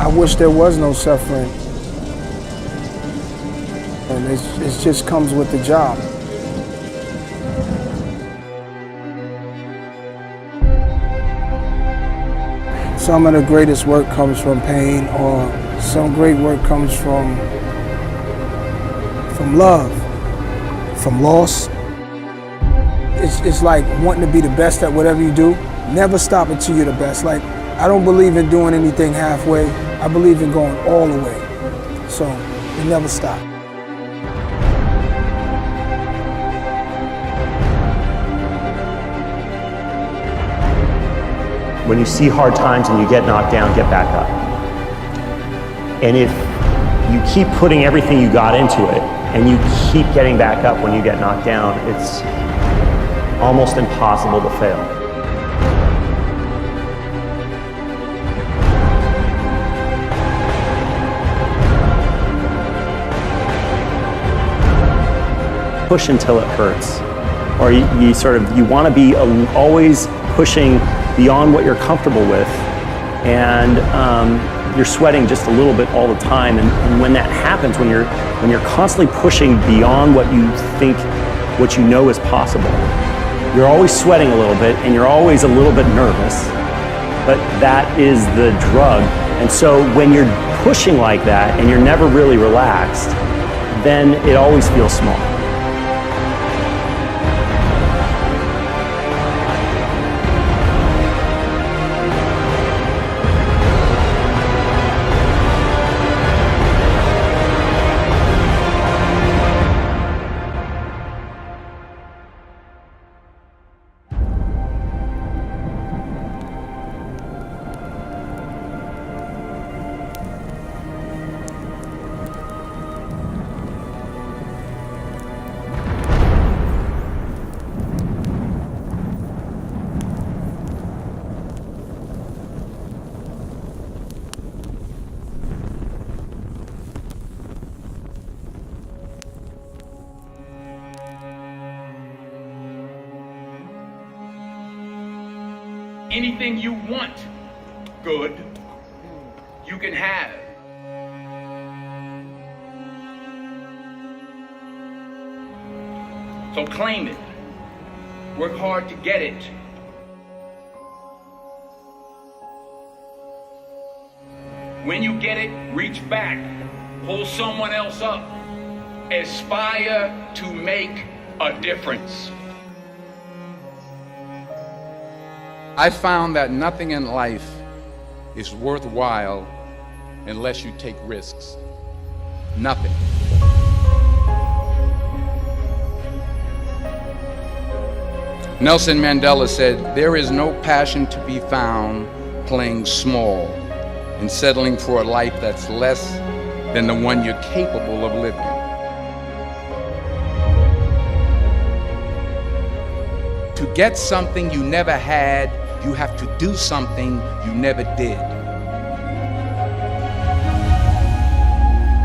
I wish there was no suffering. And it just comes with the job. Some of the greatest work comes from pain, or some great work comes from love, from loss. It's like wanting to be the best at whatever you do. Never stop until you're the best. Like, I don't believe in doing anything halfway. I believe in going all the way. So you never stop. When you see hard times and you get knocked down, get back up. And if you keep putting everything you got into it and you keep getting back up when you get knocked down, it's almost impossible to fail. Push until it hurts. Or you want to be always pushing beyond what you're comfortable with, and you're sweating just a little bit all the time. And when that happens, when you're constantly pushing beyond what you think, what you know is possible, you're always sweating a little bit and you're always a little bit nervous, but that is the drug. And so when you're pushing like that and you're never really relaxed, then it always feels small. Anything you want, good, you can have. So claim it. Work hard to get it. When you get it, reach back. Pull someone else up. Aspire to make a difference. I found that nothing in life is worthwhile unless you take risks. Nothing. Nelson Mandela said, "There is no passion to be found playing small and settling for a life that's less than the one you're capable of living." To get something you never had, you have to do something you never did.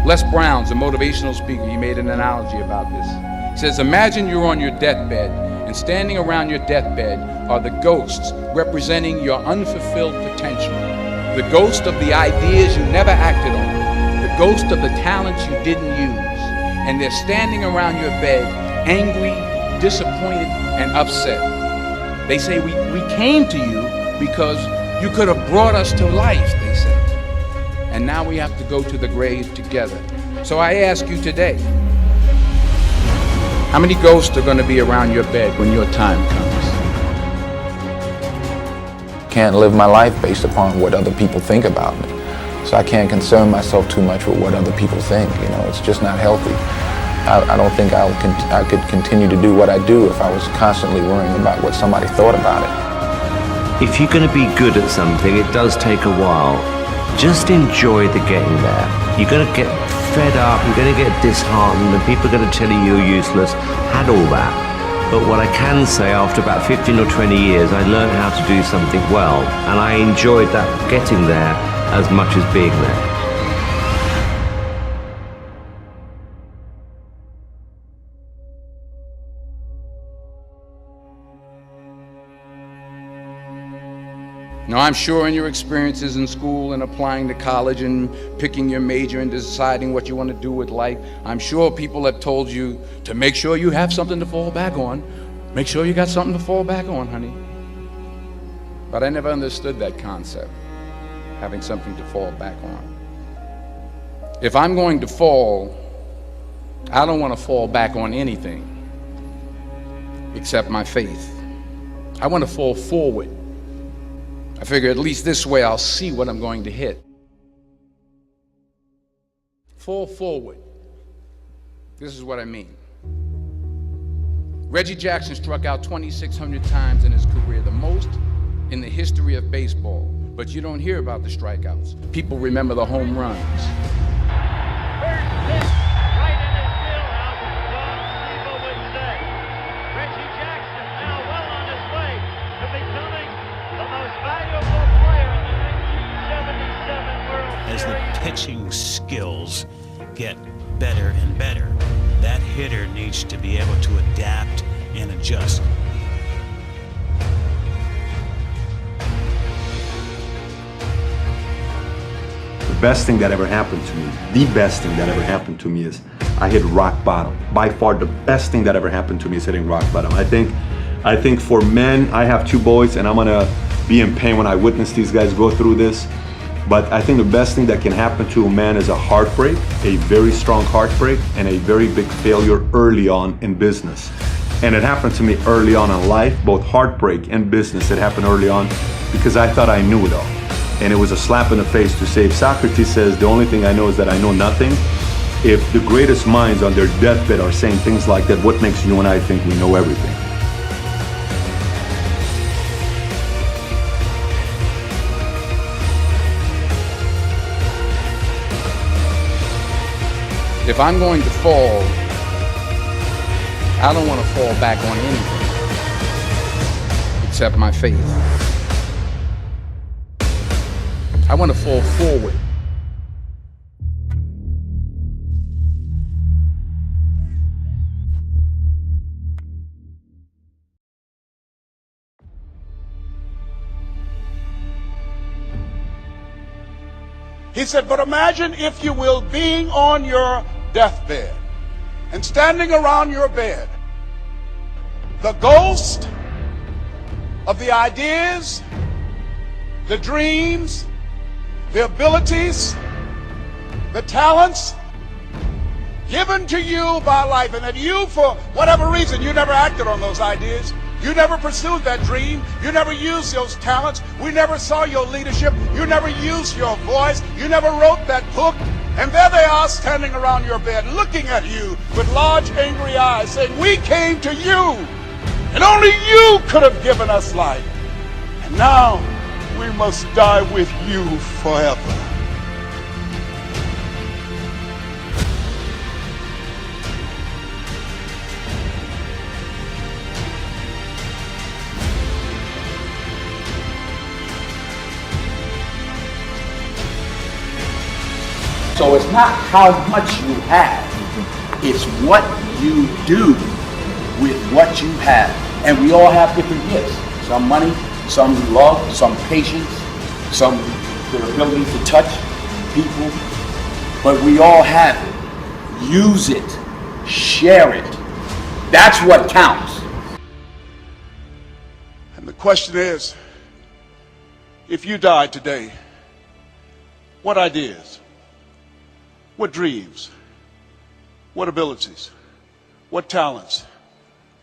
Les Brown's a motivational speaker. He made an analogy about this. He says, imagine you're on your deathbed, and standing around your deathbed are the ghosts representing your unfulfilled potential. The ghost of the ideas you never acted on. The ghost of the talents you didn't use. And they're standing around your bed, angry, disappointed, and upset. They say, we came to you because you could have brought us to life, they say. And now we have to go to the grave together. So I ask you today, how many ghosts are going to be around your bed when your time comes? Can't live my life based upon what other people think about me. So I can't concern myself too much with what other people think. You know, it's just not healthy. I don't think I could continue to do what I do if I was constantly worrying about what somebody thought about it. If you're going to be good at something, it does take a while. Just enjoy the getting there. You're going to get fed up, you're going to get disheartened, and people are going to tell you you're useless. Had all that. But what I can say, after about 15 or 20 years, I learned how to do something well, and I enjoyed that getting there as much as being there. Now, I'm sure in your experiences in school and applying to college and picking your major and deciding what you want to do with life, I'm sure people have told you to make sure you have something to fall back on. Make sure you got something to fall back on, honey. But I never understood that concept, having something to fall back on. If I'm going to fall, I don't want to fall back on anything except my faith. I want to fall forward. I figure at least this way I'll see what I'm going to hit. Fall forward. This is what I mean. Reggie Jackson struck out 2,600 times in his career, the most in the history of baseball. But you don't hear about the strikeouts. People remember the home runs. First pitch, right in his wheelhouse, Don Siegel would say. Reggie Jackson now well on his way to becoming the most valuable player in the 1977 World Series. As the pitching skills get better and better, that hitter needs to be able to adapt and adjust. The best thing that ever happened to me, the best thing that ever happened to me is I hit rock bottom. By far the best thing that ever happened to me is hitting rock bottom. I think for men, I have 2 boys and I'm gonna be in pain when I witness these guys go through this. But I think the best thing that can happen to a man is a heartbreak, a very strong heartbreak, and a very big failure early on in business. And it happened to me early on in life, both heartbreak and business. It happened early on because I thought I knew it all. And it was a slap in the face to say, if Socrates says, the only thing I know is that I know nothing, if the greatest minds on their deathbed are saying things like that, what makes you and I think we know everything? If I'm going to fall, I don't want to fall back on anything except my faith. I want to fall forward. He said, but imagine, if you will, being on your deathbed and standing around your bed, the ghost of the ideas, the dreams, the abilities, the talents given to you by life, and that you, for whatever reason, you never acted on those ideas. You never pursued that dream. You never used those talents. We never saw your leadership. You never used your voice. You never wrote that book. And there they are standing around your bed looking at you with large angry eyes saying, we came to you and only you could have given us life. And now we must die with you forever. So it's not how much you have, it's what you do with what you have. And we all have different gifts. Some money, some love, some patience, some the ability to touch people. But we all have it. Use it. Share it. That's what counts. And the question is, if you died today, what ideas? What dreams, what abilities, what talents,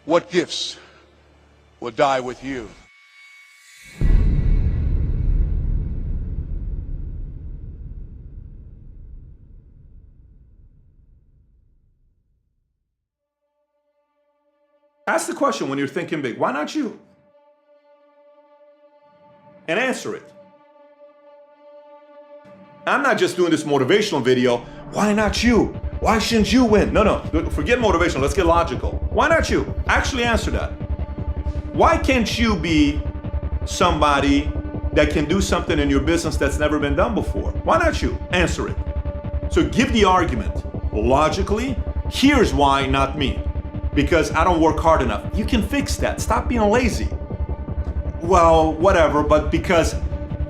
what gifts will die with you? Ask the question when you're thinking big, why not you? And answer it. I'm not just doing this motivational video. Why not you? Why shouldn't you win? No, forget motivational. Let's get logical. Why not you? Actually answer that. Why can't you be somebody that can do something in your business that's never been done before? Why not you? Answer it. So give the argument. Logically, here's why, not me. Because I don't work hard enough. You can fix that. Stop being lazy. Well, whatever, but because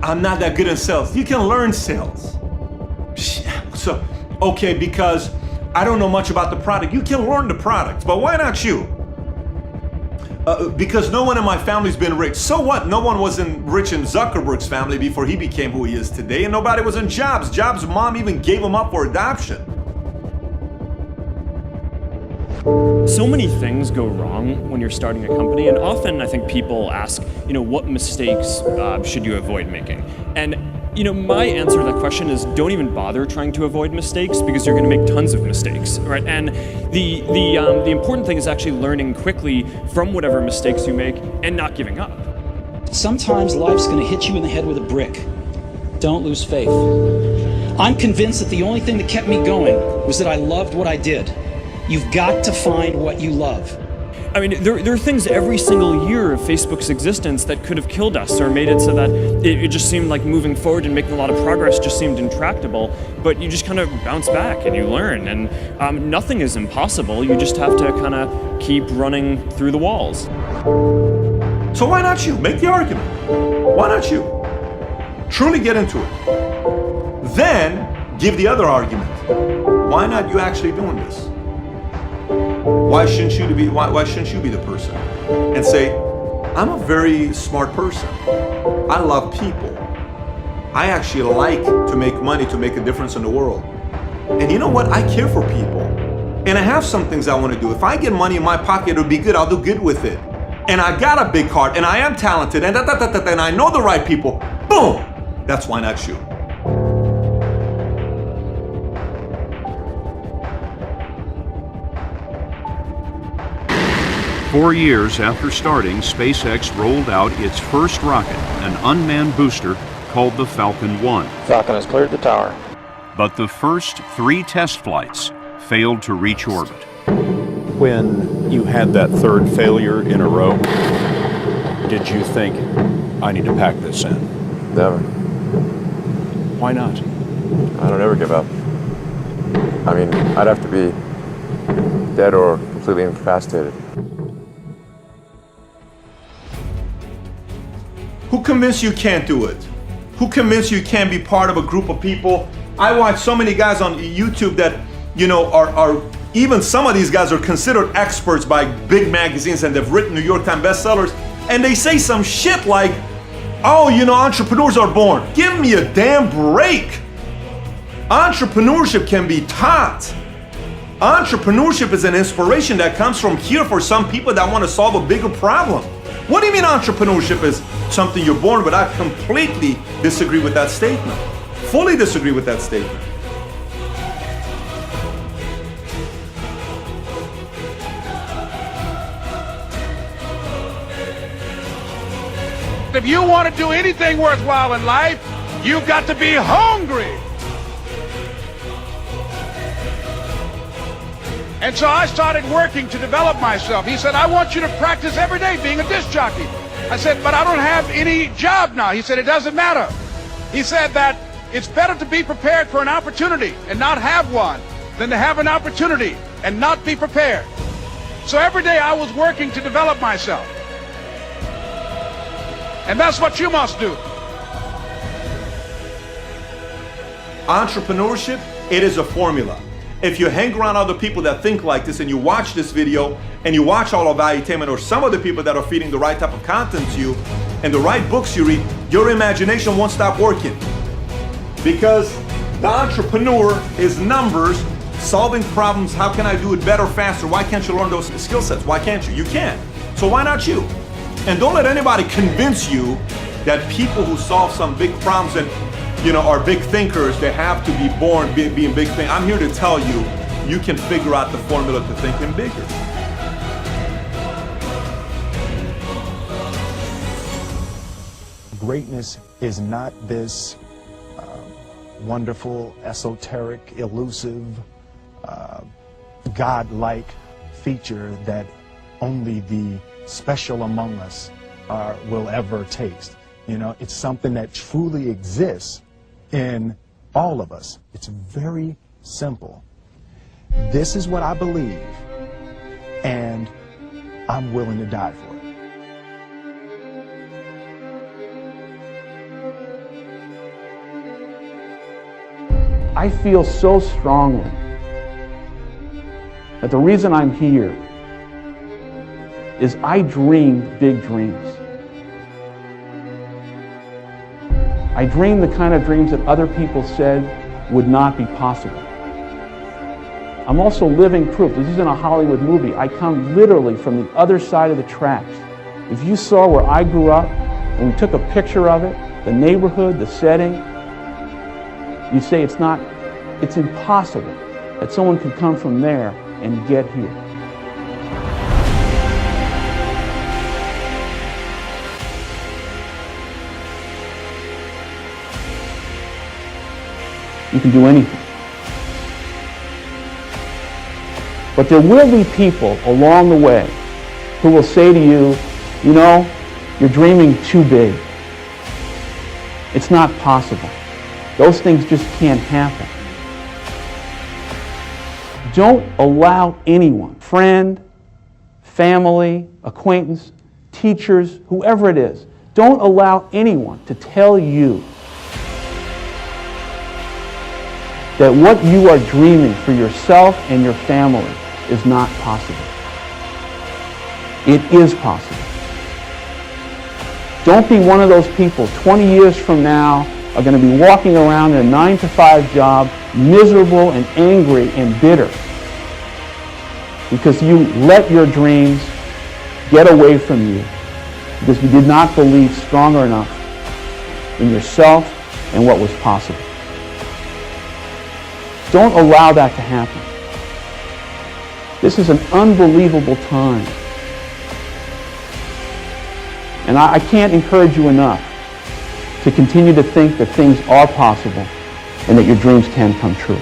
I'm not that good in sales. You can learn sales. So, okay, because I don't know much about the product. You can learn the product, but why not you? Because no one in my family's been rich. So what? No one wasn't rich in Zuckerberg's family before he became who he is today, and nobody was in Jobs. Jobs' mom even gave him up for adoption. So many things go wrong when you're starting a company, and often I think people ask, what mistakes should you avoid making? And my answer to that question is don't even bother trying to avoid mistakes, because you're going to make tons of mistakes, right? And the important thing is actually learning quickly from whatever mistakes you make and not giving up. Sometimes life's going to hit you in the head with a brick. Don't lose faith. I'm convinced that the only thing that kept me going was that I loved what I did. You've got to find what you love. I mean, there are things every single year of Facebook's existence that could have killed us or made it so that it just seemed like moving forward and making a lot of progress just seemed intractable. But you just kind of bounce back and you learn. And nothing is impossible. You just have to kind of keep running through the walls. So why not you? Make the argument. Why not you? Truly get into it. Then give the other argument. Why not you actually doing this? Why shouldn't you be the person? And say, I'm a very smart person. I love people. I actually like to make money, to make a difference in the world. And you know what? I care for people. And I have some things I want to do. If I get money in my pocket, it'll be good. I'll do good with it. And I got a big heart, and I am talented, and and I know the right people. Boom! That's why not you. Four years after starting, SpaceX rolled out its first rocket, an unmanned booster called the Falcon 1. Falcon has cleared the tower. But the first 3 test flights failed to reach orbit. When you had that third failure in a row, did you think, I need to pack this in? Never. Why not? I don't ever give up. I mean, I'd have to be dead or completely incapacitated. Who convinced you can't do it? Who convinced you can't be part of a group of people? I watch so many guys on YouTube that, are even some of these guys are considered experts by big magazines and they've written New York Times bestsellers, and they say some shit like, oh, entrepreneurs are born. Give me a damn break. Entrepreneurship can be taught. Entrepreneurship is an inspiration that comes from here for some people that want to solve a bigger problem. What do you mean entrepreneurship is something you're born with? I completely disagree with that statement. Fully disagree with that statement. If you want to do anything worthwhile in life, you've got to be hungry. And so I started working to develop myself. He said, I want you to practice every day being a disc jockey. I said, but I don't have any job now. He said, it doesn't matter. He said that it's better to be prepared for an opportunity and not have one than to have an opportunity and not be prepared. So every day I was working to develop myself. And that's what you must do. Entrepreneurship, it is a formula. If you hang around other people that think like this and you watch this video and you watch all of Valuetainment or some of the people that are feeding the right type of content to you and the right books you read, your imagination won't stop working. Because the entrepreneur is numbers, solving problems. How can I do it better, faster? Why can't you learn those skill sets? Why can't you? You can. So why not you? And don't let anybody convince you that people who solve some big problems and are big thinkers, they have to be born being big thinkers. I'm here to tell you, you can figure out the formula to thinking bigger. Greatness is not this wonderful, esoteric, elusive, God-like feature that only the special among us will ever taste. It's something that truly exists in all of us. It's very simple. This is what I believe, and I'm willing to die for it. I feel so strongly that the reason I'm here is I dreamed big dreams. I dreamed the kind of dreams that other people said would not be possible. I'm also living proof. This isn't a Hollywood movie. I come literally from the other side of the tracks. If you saw where I grew up, and we took a picture of it, the neighborhood, the setting, you'd say it's impossible that someone could come from there and get here. You can do anything. But there will be people along the way who will say to you, you know, you're dreaming too big. It's not possible. Those things just can't happen. Don't allow anyone, friend, family, acquaintance, teachers, whoever it is, don't allow anyone to tell you that what you are dreaming for yourself and your family is not possible. It is possible. Don't be one of those people 20 years from now are going to be walking around in a 9-to-5 job, miserable and angry and bitter because you let your dreams get away from you because you did not believe stronger enough in yourself and what was possible. Don't allow that to happen. This is an unbelievable time. And I can't encourage you enough to continue to think that things are possible and that your dreams can come true.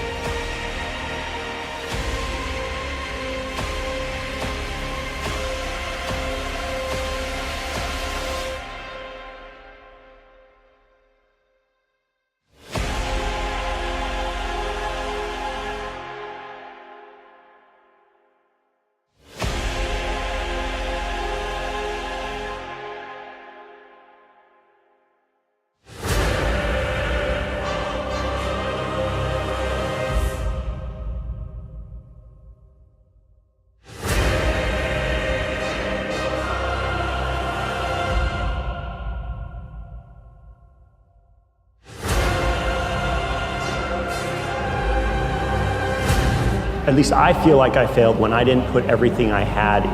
At least I feel like I failed when I didn't put everything I had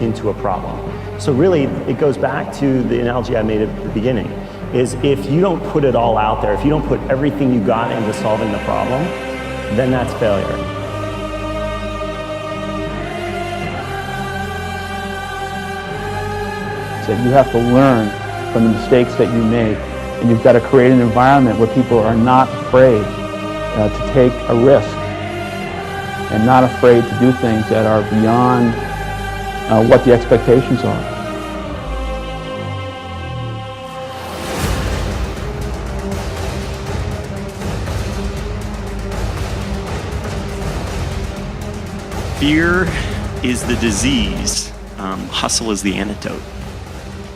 into a problem. So really, it goes back to the analogy I made at the beginning, is if you don't put it all out there, if you don't put everything you got into solving the problem, then that's failure. So you have to learn from the mistakes that you make, and you've got to create an environment where people are not afraid to take a risk and not afraid to do things that are beyond what the expectations are. Fear is the disease. Hustle is the antidote.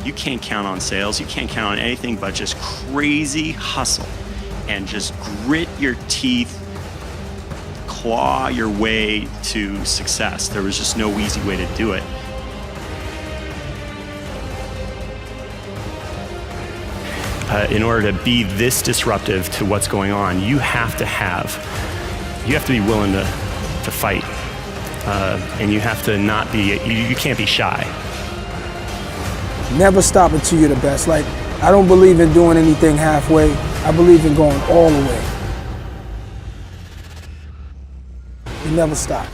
You can't count on sales. You can't count on anything but just crazy hustle and just grit your teeth, claw your way to success. There was just no easy way to do it. In order to be this disruptive to what's going on, you have to be willing to fight, and you have to not be. You can't be shy. Never stop until you're the best. Like, I don't believe in doing anything halfway. I believe in going all the way. You never stop.